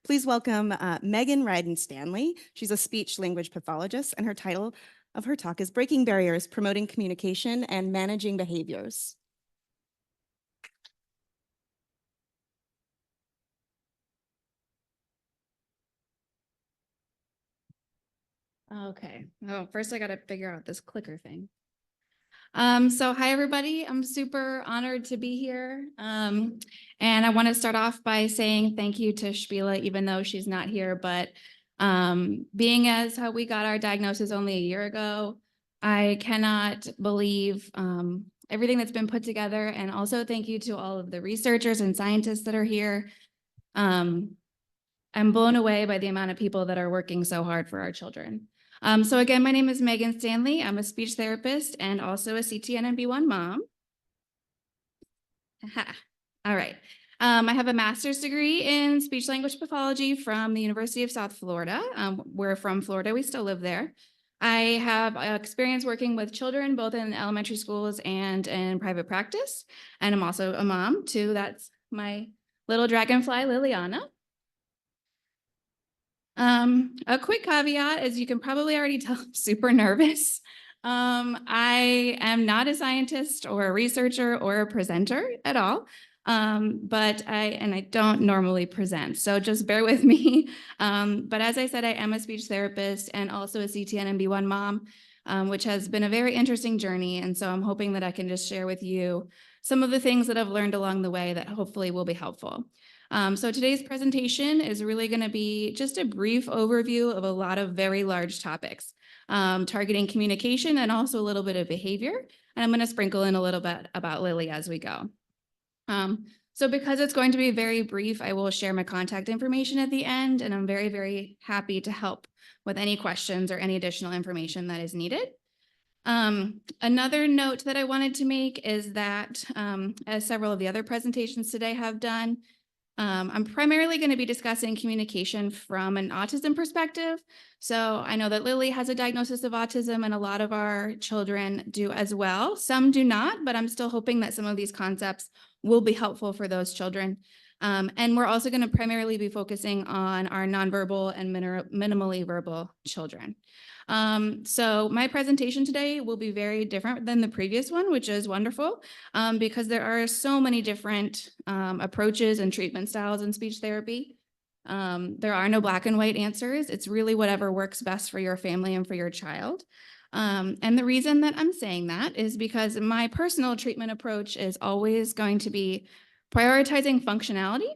Please welcome Megan Ryder Stanley. She's a speech-language pathologist, and her title of her talk is Breaking Barriers, Promoting Communication and Managing Behaviors. Okay, well, first I got to figure out this clicker thing. So hi, everybody. I'm super honored to be here. And I want to start off by saying thank you to Shpila, even though she's not here, but being as how we got our diagnosis only a year ago, I cannot believe everything that's been put together. And also thank you to all of the researchers and scientists that are here. I'm blown away by the amount of people that are working so hard for our children. So again, my name is Megan Stanley. I'm a speech therapist and also a CTNMB1 mom. All right. I have a master's degree in speech language pathology from the University of South Florida. We're from Florida. We still live there. I have experience working with children, both in elementary schools and in private practice. And I'm also a mom too. That's my little dragonfly, Liliana. A quick caveat, as you can probably already tell, I'm super nervous. I am not a scientist or a researcher or a presenter at all, but I don't normally present, so just bear with me. But as I said, I am a speech therapist and also a CTNMB1 mom, which has been a very interesting journey, and so I'm hoping that I can just share with you some of the things that I've learned along the way that hopefully will be helpful. So today's presentation is really going to be just a brief overview of a lot of very large topics, targeting communication and also a little bit of behavior. And I'm going to sprinkle in a little bit about Lily as we go. So because it's going to be very brief, I will share my contact information at the end, and I'm very, very happy to help with any questions or any additional information that is needed. Another note that I wanted to make is that, as several of the other presentations today have done, I'm primarily going to be discussing communication from an autism perspective. So I know that Lily has a diagnosis of autism and a lot of our children do as well. Some do not, but I'm still hoping that some of these concepts will be helpful for those children. And we're also going to primarily be focusing on our nonverbal and minimally verbal children. So my presentation today will be very different than the previous one, which is wonderful, because there are so many different approaches and treatment styles in speech therapy. There are no black and white answers. It's really whatever works best for your family and for your child. And the reason that I'm saying that is because my personal treatment approach is always going to be prioritizing functionality.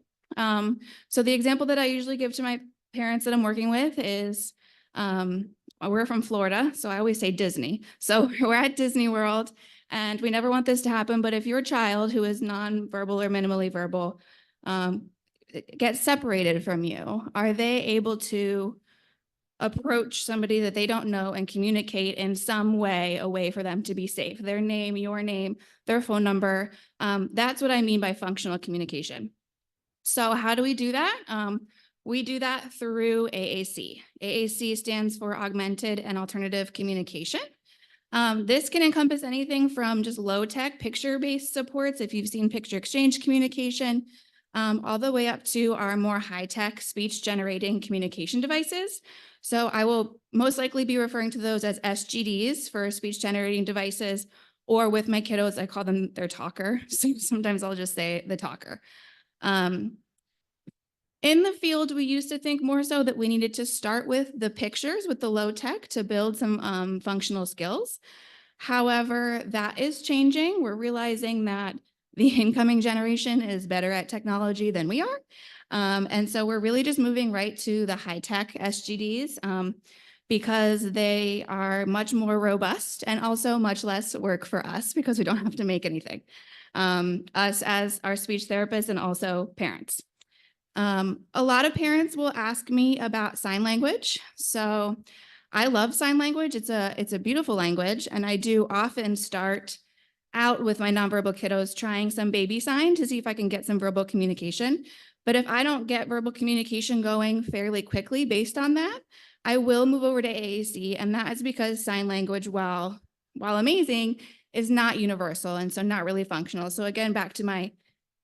So the example that I usually give to my parents that I'm working with is, we're from Florida, so I always say Disney. So we're at Disney World, and we never want this to happen, but if your child who is nonverbal or minimally verbal gets separated from you, are they able to approach somebody that they don't know and communicate in some way, a way for them to be safe? Their name, your name, their phone number. That's what I mean by functional communication. So how do we do that? We do that through AAC. AAC stands for Augmented and Alternative Communication. This can encompass anything from just low-tech picture-based supports, if you've seen picture exchange communication, all the way up to our more high-tech speech-generating communication devices. So I will most likely be referring to those as SGDs for speech-generating devices, or with my kiddos, I call them their talker. So sometimes I'll just say the talker. In the field, we used to think more so that we needed to start with the pictures, with the low tech, to build some functional skills. However, that is changing. We're realizing that the incoming generation is better at technology than we are. And so we're really just moving right to the high-tech SGDs because they are much more robust and also much less work for us because we don't have to make anything. Us as our speech therapists and also parents. A lot of parents will ask me about sign language. So I love sign language. It's a beautiful language. And I do often start out with my nonverbal kiddos trying some baby sign to see if I can get some verbal communication. But if I don't get verbal communication going fairly quickly based on that, I will move over to AAC. And that is because sign language, while amazing, is not universal and so not really functional. So again, back to my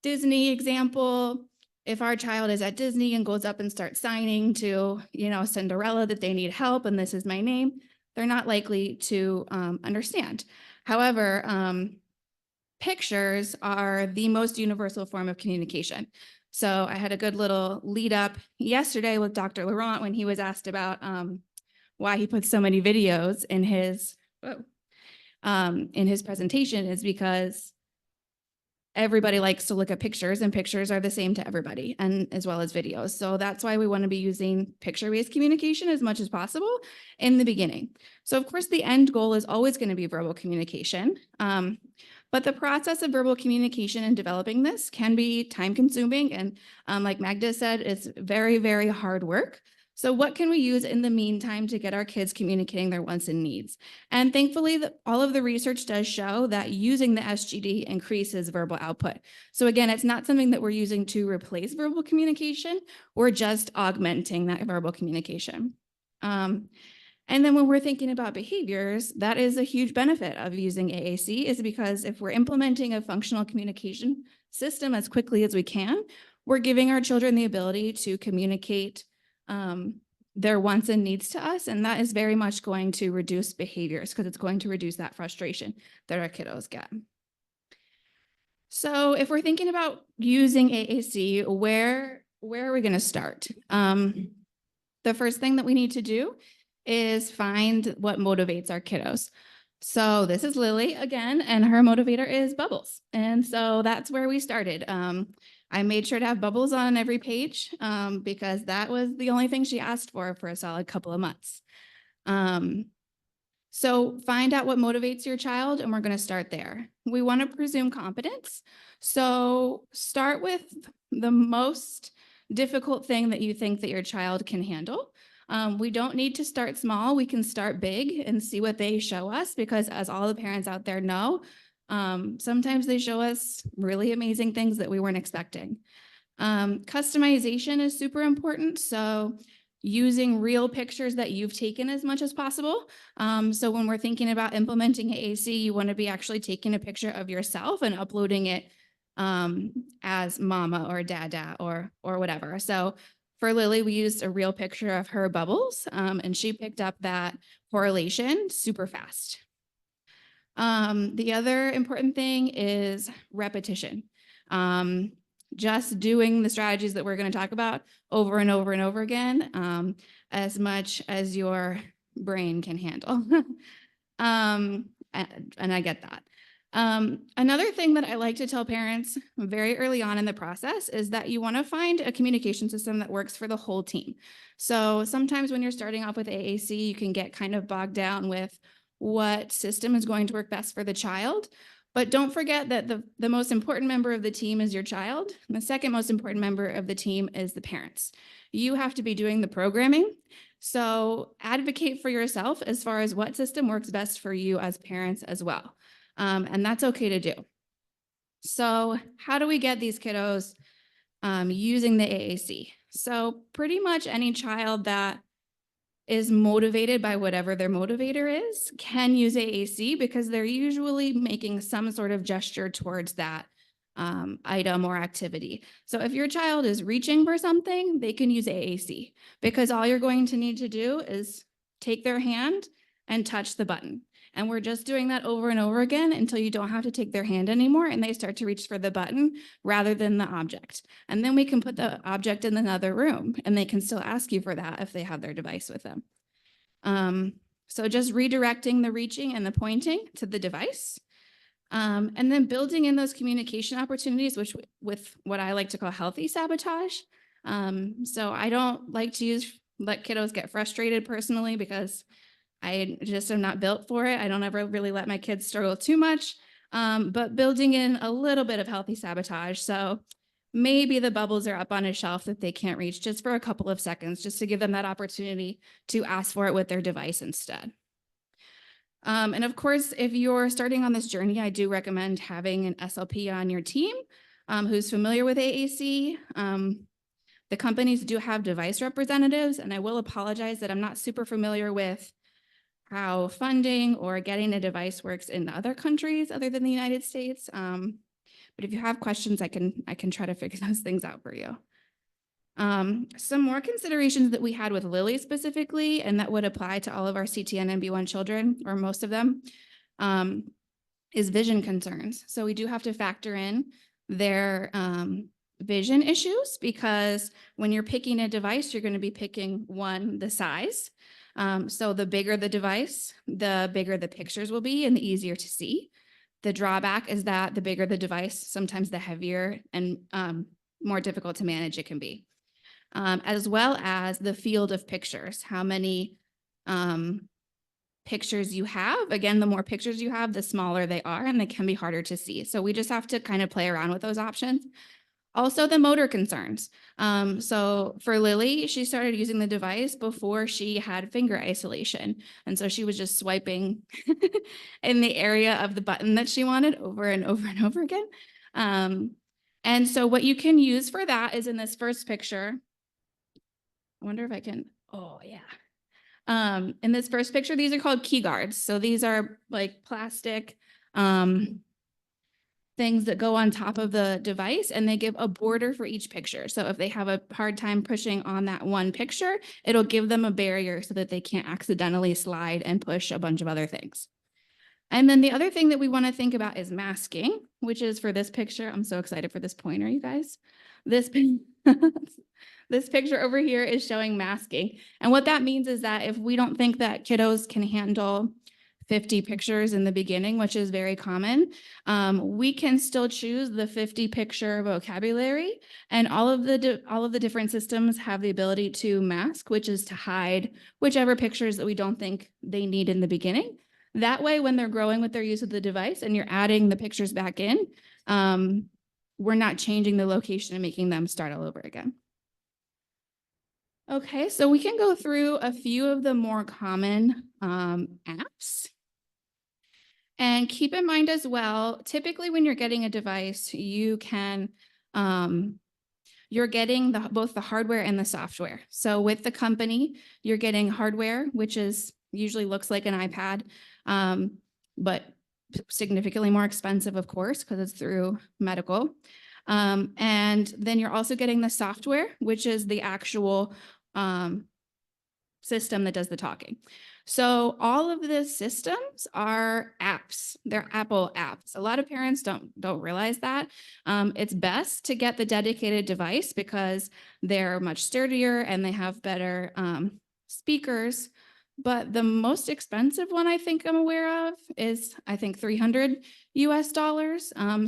Disney example, if our child is at Disney and goes up and starts signing to, Cinderella that they need help and this is my name, they're not likely to understand. However, pictures are the most universal form of communication. So I had a good little lead up yesterday with Dr. Laurent when he was asked about why he puts so many videos in his presentation, is because everybody likes to look at pictures, and pictures are the same to everybody, and as well as videos. So that's why we want to be using picture-based communication as much as possible in the beginning. So of course, the end goal is always going to be verbal communication. But the process of verbal communication and developing this can be time consuming. And like Magda said, it's very, very hard work. So what can we use in the meantime to get our kids communicating their wants and needs? And thankfully, all of the research does show that using the SGD increases verbal output. So again, it's not something that we're using to replace verbal communication. We're just augmenting that verbal communication. And then when we're thinking about behaviors, that is a huge benefit of using AAC, is because if we're implementing a functional communication system as quickly as we can, we're giving our children the ability to communicate their wants and needs to us. And that is very much going to reduce behaviors, because it's going to reduce that frustration that our kiddos get. So if we're thinking about using AAC, where are we going to start? The first thing that we need to do is find what motivates our kiddos. So this is Lily again, and her motivator is bubbles. And so that's where we started. I made sure to have bubbles on every page because that was the only thing she asked for a solid couple of months. So find out what motivates your child, and we're going to start there. We want to presume competence. So start with the most difficult thing that you think that your child can handle. We don't need to start small. We can start big and see what they show us, because as all the parents out there know, sometimes they show us really amazing things that we weren't expecting. Customization is super important. So using real pictures that you've taken as much as possible. So when we're thinking about implementing AAC, you want to be actually taking a picture of yourself and uploading it as mama or dada or whatever. So for Lily, we used a real picture of her bubbles, and she picked up that correlation super fast. The other important thing is repetition. Just doing the strategies that we're going to talk about over and over and over again, as much as your brain can handle. And I get that. Another thing that I like to tell parents very early on in the process is that you want to find a communication system that works for the whole team. So sometimes when you're starting off with AAC, you can get kind of bogged down with what system is going to work best for the child. But don't forget that the most important member of the team is your child. And the second most important member of the team is the parents. You have to be doing the programming. So advocate for yourself as far as what system works best for you as parents as well. And that's okay to do. So how do we get these kiddos using the AAC? So pretty much any child that is motivated by whatever their motivator is can use AAC, because they're usually making some sort of gesture towards that item or activity. So if your child is reaching for something, they can use AAC, because all you're going to need to do is take their hand and touch the button. And we're just doing that over and over again until you don't have to take their hand anymore and they start to reach for the button rather than the object. And then we can put the object in another room and they can still ask you for that if they have their device with them. So just redirecting the reaching and the pointing to the device. And then building in those communication opportunities, which with what I like to call healthy sabotage. So I don't like to let kiddos get frustrated personally, because I just am not built for it. I don't ever really let my kids struggle too much, but building in a little bit of healthy sabotage. So maybe the bubbles are up on a shelf that they can't reach just for a couple of seconds, just to give them that opportunity to ask for it with their device instead. And of course, if you're starting on this journey, I do recommend having an SLP on your team who's familiar with AAC. The companies do have device representatives, and I will apologize that I'm not super familiar with how funding or getting a device works in other countries other than the United States. But if you have questions, I can try to figure those things out for you. Some more considerations that we had with Lily specifically, and that would apply to all of our CTN and B1 children, or most of them, is vision concerns. So we do have to factor in their vision issues, because when you're picking a device, you're going to be picking the size. So the bigger the device, the bigger the pictures will be and the easier to see. The drawback is that the bigger the device, sometimes the heavier and more difficult to manage it can be. As well as the field of pictures, how many pictures you have. Again, the more pictures you have, the smaller they are, and they can be harder to see. So we just have to kind of play around with those options. Also, the motor concerns. So for Lily, she started using the device before she had finger isolation. And so she was just swiping in the area of the button that she wanted over and over and over again. And so what you can use for that is in this first picture. I wonder if I can, oh yeah. In this first picture, these are called key guards. So these are like plastic things that go on top of the device, and they give a border for each picture. So if they have a hard time pushing on that one picture, it'll give them a barrier so that they can't accidentally slide and push a bunch of other things. And then the other thing that we want to think about is masking, which is for this picture. I'm so excited for this pointer, you guys. This picture over here is showing masking. And what that means is that if we don't think that kiddos can handle 50 pictures in the beginning, which is very common, we can still choose the 50 picture vocabulary, and all of the different systems have the ability to mask, which is to hide whichever pictures that we don't think they need in the beginning. That way, when they're growing with their use of the device and you're adding the pictures back in, we're not changing the location and making them start all over again. Okay, so we can go through a few of the more common apps. And keep in mind as well, typically when you're getting a device, you can, you're getting both the hardware and the software. So with the company, you're getting hardware, which is usually looks like an iPad, but significantly more expensive, of course, because it's through medical. And then you're also getting the software, which is the actual system that does the talking. So all of the systems are apps. They're Apple apps. A lot of parents don't realize that. It's best to get the dedicated device because they're much sturdier and they have better speakers. But the most expensive one I think I'm aware of is, I think, $300 US.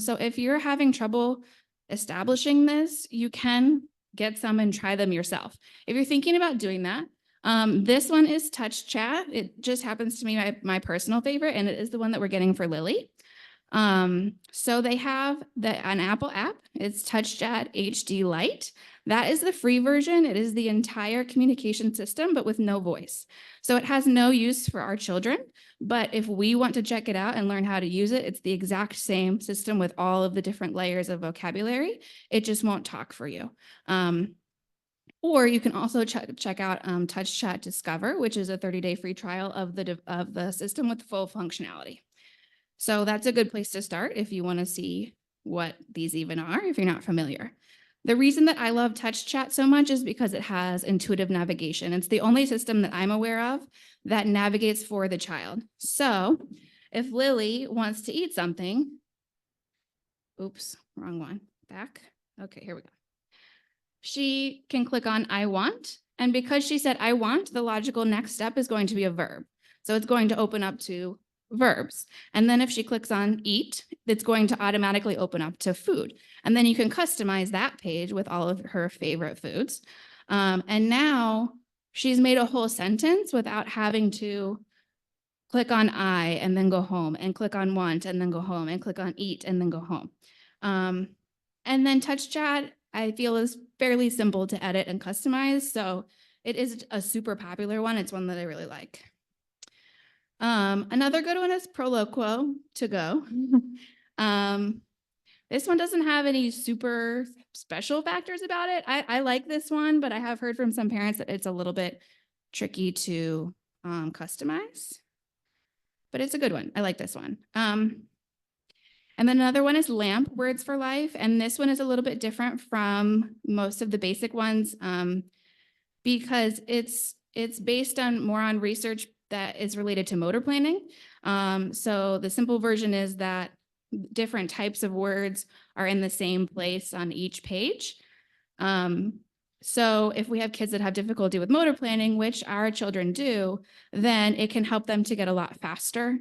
So if you're having trouble establishing this, you can get some and try them yourself. If you're thinking about doing that, this one is Touch Chat. It just happens to be my personal favorite, and it is the one that we're getting for Lily. So they have an Apple app. It's Touch Chat HD Lite. That is the free version. It is the entire communication system, but with no voice. So it has no use for our children. But if we want to check it out and learn how to use it, it's the exact same system with all of the different layers of vocabulary. It just won't talk for you. Or you can also check out Touch Chat Discover, which is a 30-day free trial of the system with full functionality. So that's a good place to start if you want to see what these even are, if you're not familiar. The reason that I love Touch Chat so much is because it has intuitive navigation. It's the only system that I'm aware of that navigates for the child. So if Lily wants to eat something, oops, wrong one, back. Okay, here we go. She can click on I want, and because she said I want, the logical next step is going to be a verb. So it's going to open up to verbs. And then if she clicks on eat, it's going to automatically open up to food. And then you can customize that page with all of her favorite foods. And now she's made a whole sentence without having to click on I and then go home, and click on want and then go home, and click on eat and then go home. And then Touch Chat, I feel, is fairly simple to edit and customize. So it is a super popular one. It's one that I really like. Another good one is Proloquo to go. This one doesn't have any super special factors about it. I like this one, but I have heard from some parents that it's a little bit tricky to customize. But it's a good one. I like this one. And then another one is LAMP, Words for Life. And this one is a little bit different from most of the basic ones because it's based on more on research that is related to motor planning. So the simple version is that different types of words are in the same place on each page. So if we have kids that have difficulty with motor planning, which our children do, then it can help them to get a lot faster.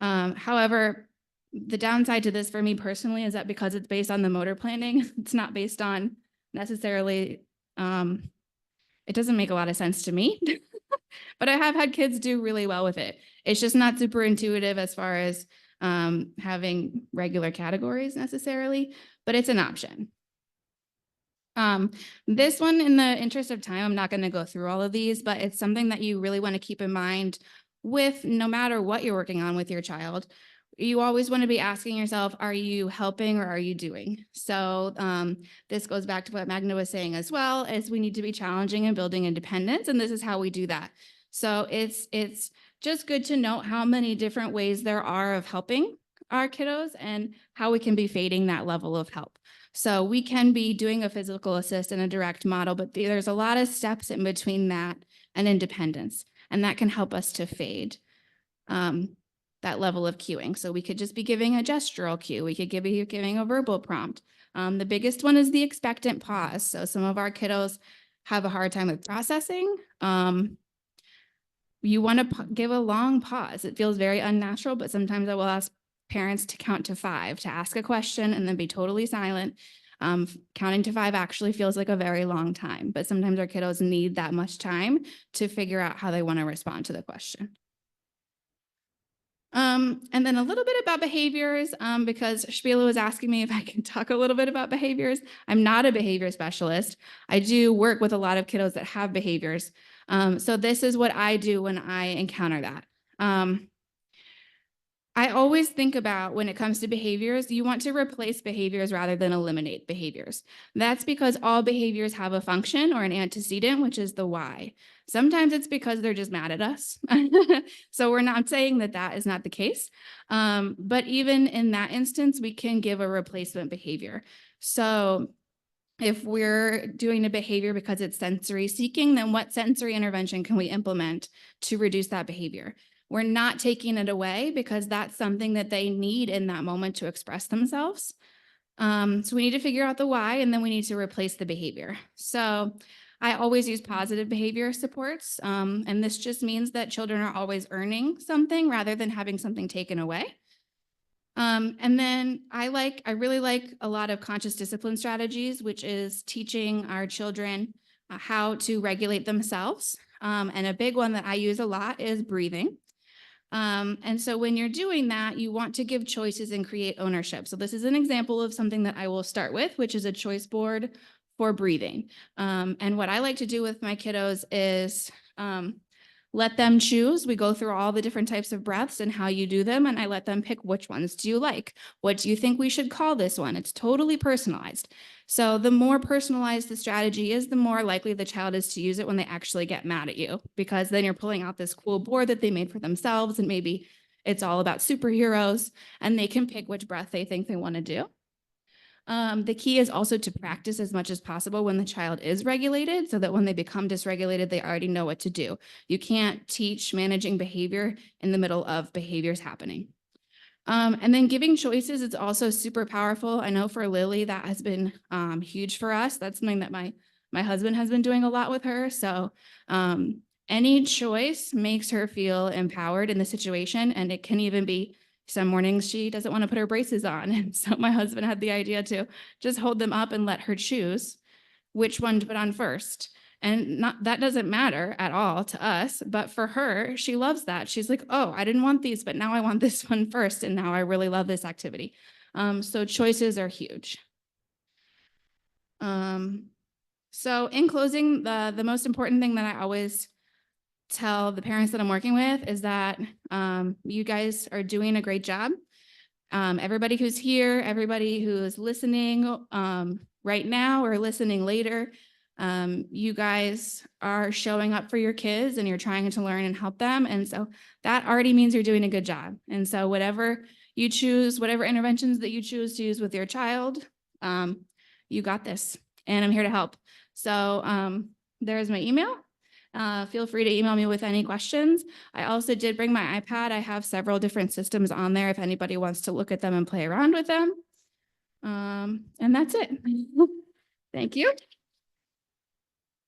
However, the downside to this for me personally is that because it's based on the motor planning, it's not based on necessarily, it doesn't make a lot of sense to me, but I have had kids do really well with it. It's just not super intuitive as far as having regular categories necessarily, but it's an option. This one, in the interest of time, I'm not going to go through all of these, but it's something that you really want to keep in mind with no matter what you're working on with your child. You always want to be asking yourself, are you helping or are you doing? So this goes back to what Magna was saying as well, is we need to be challenging and building independence, and this is how we do that. So it's just good to note how many different ways there are of helping our kiddos and how we can be fading that level of help. So we can be doing a physical assist in a direct model, but there's a lot of steps in between that and independence, and that can help us to fade that level of cueing. So we could just be giving a gestural cue. We could be giving a verbal prompt. The biggest one is the expectant pause. So some of our kiddos have a hard time with processing. You want to give a long pause. It feels very unnatural, but sometimes I will ask parents to count to 5, to ask a question and then be totally silent. Counting to 5 actually feels like a very long time, but sometimes our kiddos need that much time to figure out how they want to respond to the question. And then a little bit about behaviors, because Shpila was asking me if I can talk a little bit about behaviors. I'm not a behavior specialist. I do work with a lot of kiddos that have behaviors. So this is what I do when I encounter that. I always think about when it comes to behaviors, you want to replace behaviors rather than eliminate behaviors. That's because all behaviors have a function or an antecedent, which is the why. Sometimes it's because they're just mad at us. So we're not saying that that is not the case. But even in that instance, we can give a replacement behavior. So if we're doing a behavior because it's sensory seeking, then what sensory intervention can we implement to reduce that behavior? We're not taking it away because that's something that they need in that moment to express themselves. So we need to figure out the why, and then we need to replace the behavior. So I always use positive behavior supports. And this just means that children are always earning something rather than having something taken away. And then I really like a lot of conscious discipline strategies, which is teaching our children how to regulate themselves. And a big one that I use a lot is breathing. And so when you're doing that, you want to give choices and create ownership. So this is an example of something that I will start with, which is a choice board for breathing. And what I like to do with my kiddos is let them choose. We go through all the different types of breaths and how you do them, and I let them pick which ones do you like. What do you think we should call this one? It's totally personalized. So the more personalized the strategy is, the more likely the child is to use it when they actually get mad at you, because then you're pulling out this cool board that they made for themselves, and maybe it's all about superheroes, and they can pick which breath they think they want to do. The key is also to practice as much as possible when the child is regulated, so that when they become dysregulated, they already know what to do. You can't teach managing behavior in the middle of behaviors happening. And then giving choices is also super powerful. I know for Lily, that has been huge for us. That's something that my husband has been doing a lot with her. So any choice makes her feel empowered in the situation, and it can even be some mornings she doesn't want to put her braces on. And so my husband had the idea to just hold them up and let her choose which one to put on first. And that doesn't matter at all to us, but for her, she loves that. She's like, oh, I didn't want these, but now I want this one first. And now I really love this activity. So choices are huge. So in closing, the most important thing that I always tell the parents that I'm working with is that you guys are doing a great job. Everybody who's here, everybody who's listening right now or listening later, you guys are showing up for your kids and you're trying to learn and help them. And so that already means you're doing a good job. And so whatever You choose whatever interventions that you choose to use with your child. You got this, and I'm here to help. So there's my email. Feel free to email me with any questions. I also did bring my iPad. I have several different systems on there if anybody wants to look at them and play around with them. And that's it. Thank you.